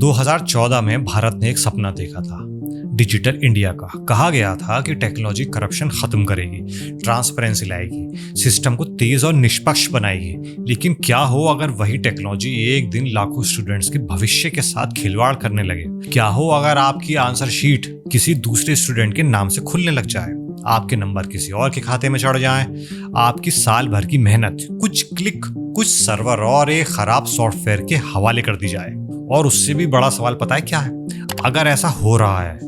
2014 में भारत ने एक सपना देखा था, डिजिटल इंडिया का। कहा गया था कि टेक्नोलॉजी करप्शन खत्म करेगी, ट्रांसपेरेंसी लाएगी, सिस्टम को तेज और निष्पक्ष बनाएगी। लेकिन क्या हो अगर वही टेक्नोलॉजी एक दिन लाखों स्टूडेंट्स के भविष्य के साथ खिलवाड़ करने लगे? क्या हो अगर आपकी आंसर शीट किसी दूसरे स्टूडेंट के नाम से खुलने लग जाए, आपके नंबर किसी और के खाते में चढ़ जाएं, आपकी साल भर की मेहनत कुछ क्लिक, कुछ सर्वर और एक खराब सॉफ्टवेयर के हवाले कर दी जाए? और उससे भी बड़ा सवाल पता है क्या है? अगर ऐसा हो रहा है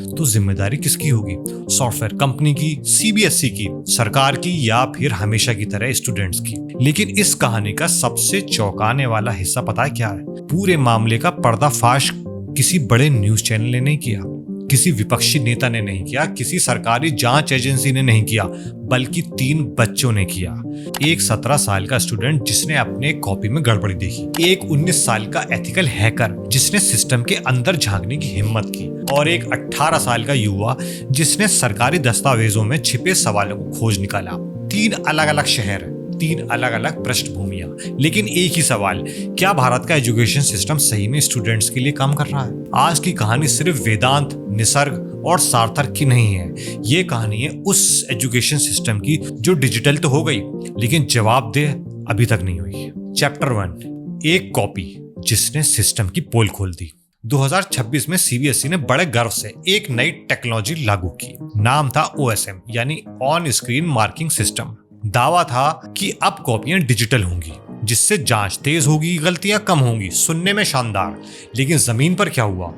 तो जिम्मेदारी किसकी होगी? सॉफ्टवेयर कंपनी की, सीबीएसई की, सरकार की, या फिर हमेशा की तरह स्टूडेंट्स की? लेकिन इस कहानी का सबसे चौंकाने वाला हिस्सा पता है क्या है? पूरे मामले का पर्दाफाश किसी बड़े न्यूज चैनल ने नहीं किया, किसी विपक्षी नेता ने नहीं किया, किसी सरकारी जांच एजेंसी ने नहीं किया, बल्कि 3 बच्चों ने किया। एक 17 साल का स्टूडेंट जिसने अपने कॉपी में गड़बड़ी देखी, एक 19 साल का एथिकल हैकर जिसने सिस्टम के अंदर झांकने की हिम्मत की, और एक 18 साल का युवा जिसने सरकारी दस्तावेजों में छिपे सवालों को खोज निकाला। 3 अलग अलग शहर, 3 अलग अलग पृष्ठभूमियां, लेकिन एक ही सवाल, क्या भारत का एजुकेशन सिस्टम सही में स्टूडेंट्स के लिए काम कर रहा है? आज की कहानी सिर्फ वेदांत, निसर्ग और सार्थक की नहीं है। ये कहानी है उस एजुकेशन सिस्टम की जो डिजिटल तो हो गई, लेकिन जवाबदेह अभी तक नहीं हुई। चैप्टर 1, एक कॉपी जिसने सिस्टम की पोल खोल दी। 2026 में सीबीएसई ने बड़े गर्व से एक नई टेक्नोलॉजी लागू की। नाम था OSM, यानी ऑन स्क्रीन मार्किंग सिस्टम। दावा था कि अब कॉपियां डिजिटल होंगी, जिससे जांच तेज होगी, गलतियां कम होंगी। सुनने में शानदार, लेकिन जमीन पर क्या हुआ?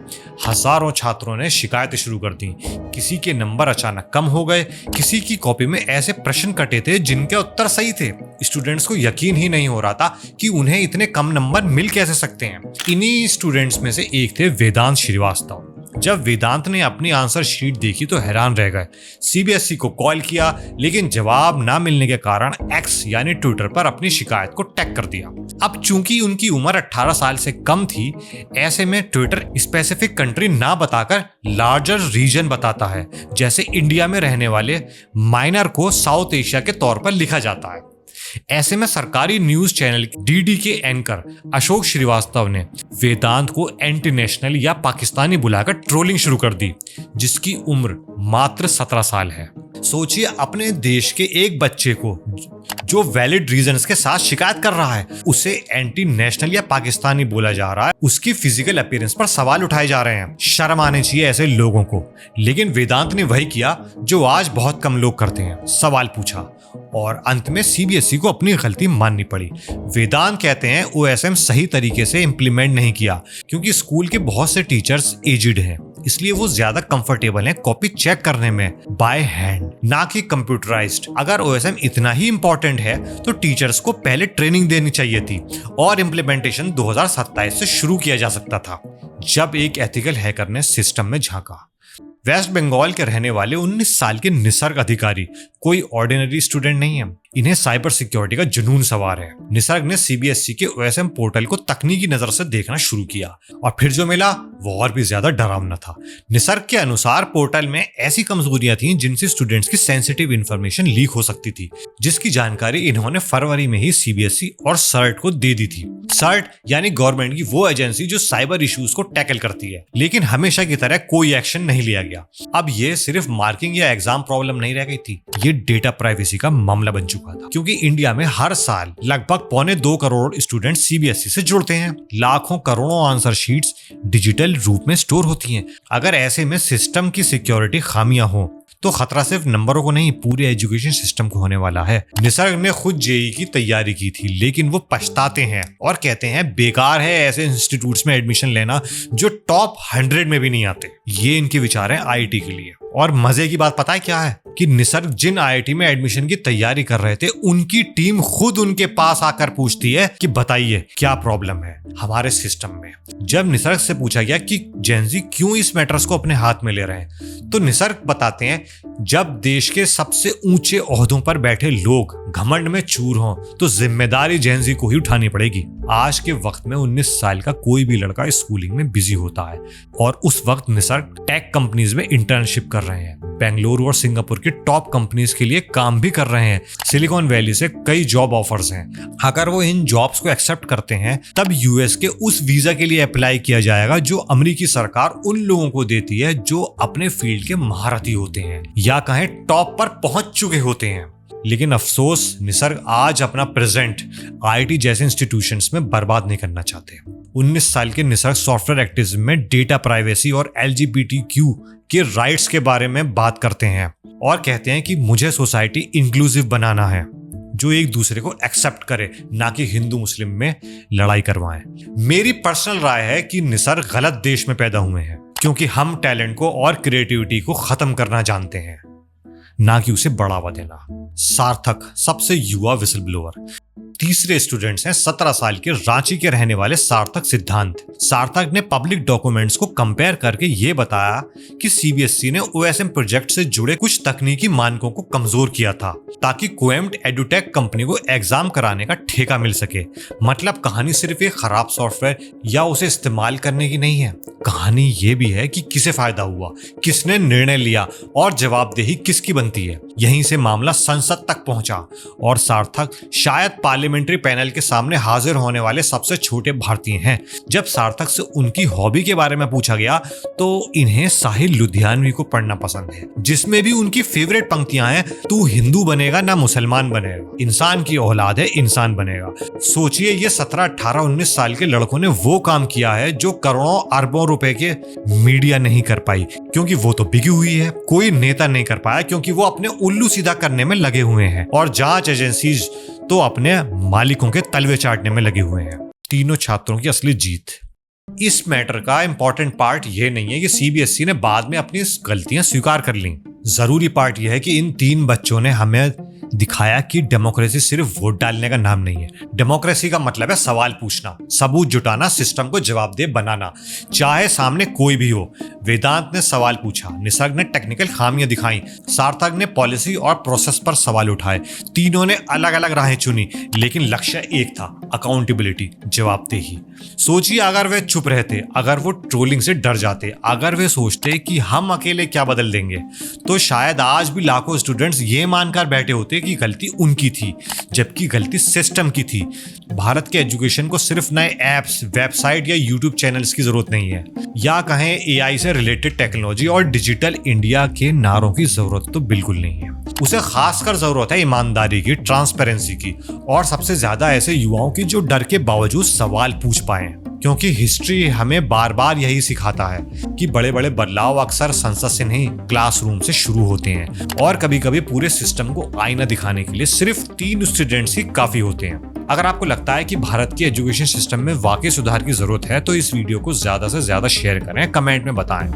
हजारों छात्रों ने शिकायतें शुरू कर दी। किसी के नंबर अचानक कम हो गए, किसी की कॉपी में ऐसे प्रश्न कटे थे जिनके उत्तर सही थे। स्टूडेंट्स को यकीन ही नहीं हो रहा था कि उन्हें इतने कम नंबर मिल कैसे सकते हैं। इन्हीं स्टूडेंट्स में से एक थे वेदांत श्रीवास्तव। जब वेदांत ने अपनी आंसर शीट देखी तो हैरान रह गए। सीबीएसई को कॉल किया, लेकिन जवाब ना मिलने के कारण एक्स यानी ट्विटर पर अपनी शिकायत को टैग कर दिया। अब चूंकि उनकी उम्र 18 साल से कम थी, ऐसे में ट्विटर स्पेसिफिक कंट्री ना बताकर लार्जर रीजन बताता है। जैसे इंडिया में रहने वाले माइनर को साउथ एशिया के तौर पर लिखा जाता है। ऐसे में सरकारी न्यूज चैनल डीडी के एंकर अशोक श्रीवास्तव ने वेदांत को एंटी नेशनल या पाकिस्तानी बुलाकर ट्रोलिंग शुरू कर दी, जिसकी उम्र मात्र 17 साल है। सोचिए, अपने देश के एक बच्चे को जो वैलिड रीजंस के साथ शिकायत कर रहा है, उसे एंटी नेशनल या पाकिस्तानी बोला जा रहा है, उसकी फिजिकल अपीयरेंस पर सवाल उठाए जा रहे हैं। शर्म आनी चाहिए ऐसे लोगों को। लेकिन वेदांत ने वही किया जो आज बहुत कम लोग करते हैं, सवाल पूछा, और अंत में सीबीएसई को अपनी गलती माननी पड़ी। वेदांत कहते हैं OSM सही तरीके से इंप्लीमेंट नहीं किया, क्योंकि स्कूल के बहुत से टीचर्स एजिड हैं, इसलिए वो ज्यादा कंफर्टेबल हैं कॉपी चेक करने में बाय हैंड, ना कि कंप्यूटराइज्ड। अगर OSM इतना ही इंपॉर्टेंट है तो टीचर्स को पहले ट्रेनिंग देनी चाहिए थी, और इम्प्लीमेंटेशन 2027 से शुरू किया जा सकता था, जब एक एथिकल हैकर ने सिस्टम में झांका। वेस्ट बंगाल के रहने वाले 19 साल के निसर्ग अधिकारी कोई ऑर्डिनरी स्टूडेंट नहीं है। इन्हें साइबर सिक्योरिटी का जुनून सवार है। निसर्ग ने सीबीएसई के OSM पोर्टल को तकनीकी नजर से देखना शुरू किया, और फिर जो मिला वो और भी ज्यादा डरावना था। निसर्ग के अनुसार पोर्टल में ऐसी कमजोरियां थीं जिनसे स्टूडेंट्स की सेंसिटिव इंफॉर्मेशन लीक हो सकती थी, जिसकी जानकारी इन्होंने फरवरी में ही सीबीएसई और सर्ट को दे दी थी। सर्ट यानी गवर्नमेंट की वो एजेंसी जो साइबर इश्यूज को टैकल करती है, लेकिन हमेशा की तरह कोई एक्शन नहीं लिया गया। अब ये सिर्फ मार्किंग या एग्जाम प्रॉब्लम नहीं रह गई थी, ये डेटा प्राइवेसी का मामला बन चुका था। क्योंकि इंडिया में हर साल लगभग 2.25 करोड़ स्टूडेंट सीबीएसई से जुड़ते हैं। लाखों करोड़ों आंसर शीट्स डिजिटल रूप में स्टोर होती हैं। अगर ऐसे में सिस्टम की सिक्योरिटी खामियां हो तो खतरा सिर्फ नंबरों को नहीं, पूरे एजुकेशन सिस्टम को होने वाला है। निसर्ग ने खुद जेईई की तैयारी की थी, लेकिन वो पछताते हैं और कहते हैं बेकार है ऐसे इंस्टीट्यूट्स में एडमिशन लेना जो टॉप 100 में भी नहीं आते। ये इनके विचार हैं आईआईटी के लिए। और मजे की बात पता है क्या है? कि निसर्ग जिन आईआईटी में एडमिशन की तैयारी कर रहे थे, उनकी टीम खुद उनके पास आकर पूछती है कि बताइए क्या प्रॉब्लम है हमारे सिस्टम में। जब निसर्ग से पूछा गया कि जेनजी क्यों इस मैटर्स को अपने हाथ में ले रहे हैं, तो निसर्ग बताते हैं, जब देश के सबसे ऊंचे ओहदों पर बैठे लोग घमंड में चूर हों तो जिम्मेदारी जेनजी को ही उठानी पड़ेगी। आज के वक्त में 19 साल का कोई भी लड़का स्कूलिंग में बिजी होता है, और उस वक्त निसर्ग टेक कंपनीज में इंटर्नशिप कर रहे हैं। बेंगलुरु और सिंगापुर की टॉप कंपनीज के लिए काम भी कर रहे हैं। सिलिकॉन वैली से कई जॉब ऑफर्स हैं। अगर वो इन जॉब्स को एक्सेप्ट करते हैं तब यूएस के उस वीजा के लिए अप्लाई किया जाएगा जो अमेरिकी सरकार उन लोगों को देती है जो अपने फील्ड के महारथी होते हैं या कहें टॉप पर पहुंच चुके होते हैं। लेकिन अफसोस निसर्ग आज अपना प्रेजेंट आईटी जैसे इंस्टीट्यूशंस में बर्बाद नहीं करना चाहते। 19 साल के निसर्ग सॉफ्टवेयर एक्टिविज्म में डेटा प्राइवेसी और एलजीबीटीक्यू के राइट्स के बारे में बात करते हैं और कहते हैं कि मुझे सोसाइटी इंक्लूसिव बनाना है जो एक दूसरे को एक्सेप्ट करे, ना कि हिंदू मुस्लिम में लड़ाई करवाएं। मेरी पर्सनल राय है कि निसर्ग गलत देश में पैदा हुए हैं क्योंकि हम टैलेंट को और क्रिएटिविटी को खत्म करना जानते हैं, ना कि उसे बढ़ावा देना। सार्थक सबसे युवा विसल ब्लोअर। तीसरे स्टूडेंट्स हैं 17 साल के रांची के रहने वाले सार्थक सिद्धांत। सार्थक ने पब्लिक डॉक्यूमेंट्स को कंपेयर करके ये बताया कि सीबीएसई ने ओएसएम प्रोजेक्ट से जुड़े कुछ तकनीकी मानकों को कमजोर किया था ताकि कोएम्ड एडुटेक कंपनी को एग्जाम कराने का ठेका मिल सके। मतलब कहानी सिर्फ एक खराब सॉफ्टवेयर या उसे इस्तेमाल करने की नहीं है, कहानी ये भी है कि किसे फायदा हुआ, किसने निर्णय लिया और जवाबदेही किसकी बनती है। यहीं से मामला संसद तक पहुंचा और सार्थक शायद पार्लियामेंट्री पैनल के सामने हाजिर होने वाले सबसे छोटे भारतीय हैं। जब सार्थक से उनकी हॉबी के बारे में पूछा गया तो इन्हें साहिल लुधियानवी को पढ़ना पसंद है, जिसमें भी उनकी फेवरेट पंक्तियां हैं, तू हिंदू बनेगा ना मुसलमान बनेगा, इंसान की औलाद है इंसान बनेगा। सोचिए ये 17, 18, 19 साल के लड़कों ने वो काम किया है जो करोड़ों अरबों रुपए के मीडिया नहीं कर पाई क्योंकि वो तो बिकी हुई है। कोई नेता नहीं कर पाया क्योंकि वो अपने उल्लू सीधा करने में लगे हुए हैं और जांच एजेंसीज तो अपने मालिकों के तलवे चाटने में लगे हुए हैं। तीनों छात्रों की असली जीत। इस मैटर का इंपॉर्टेंट पार्ट ये नहीं है कि सीबीएसई ने बाद में अपनी गलतियां स्वीकार कर ली। जरूरी पार्ट यह है कि इन 3 बच्चों ने हमें दिखाया कि डेमोक्रेसी सिर्फ वोट डालने का नाम नहीं है। डेमोक्रेसी का मतलब है सवाल पूछना, सबूत जुटाना, सिस्टम को जवाबदेह बनाना, चाहे सामने कोई भी हो। वेदांत ने सवाल पूछा, निसर्ग ने टेक्निकल खामियां दिखाई, सार्थक ने पॉलिसी और प्रोसेस पर सवाल उठाए। तीनों ने अलग अलग राहें चुनी लेकिन लक्ष्य एक था, अकाउंटेबिलिटी, जवाबदेही। सोचिए अगर वे चुप रहते, अगर वो ट्रोलिंग से डर जाते, अगर वे सोचते कि हम अकेले क्या बदल देंगे, तो शायद आज भी लाखों स्टूडेंट्स ये मानकर बैठे होते कि गलती उनकी थी जबकि गलती सिस्टम की थी। भारत के एजुकेशन को सिर्फ नए ऐप्स, वेबसाइट या यूट्यूब चैनल्स की जरूरत नहीं है, या कहें एआई से रिलेटेड टेक्नोलॉजी और डिजिटल इंडिया के नारों की जरूरत तो बिल्कुल नहीं है। उसे खासकर जरूरत है ईमानदारी की, ट्रांसपेरेंसी की और सबसे ज्यादा ऐसे युवाओं की जो डर के बावजूद सवाल पूछ पाए, क्योंकि हिस्ट्री हमें बार बार यही सिखाता है कि बड़े बड़े बदलाव अक्सर संसद से नहीं क्लासरूम से शुरू होते हैं और कभी कभी पूरे सिस्टम को आईना दिखाने के लिए सिर्फ 3 स्टूडेंट्स ही काफी होते हैं। अगर आपको लगता है कि भारत के एजुकेशन सिस्टम में वाकई सुधार की जरूरत है तो इस वीडियो को ज्यादा से ज्यादा शेयर करें, कमेंट में बताएं।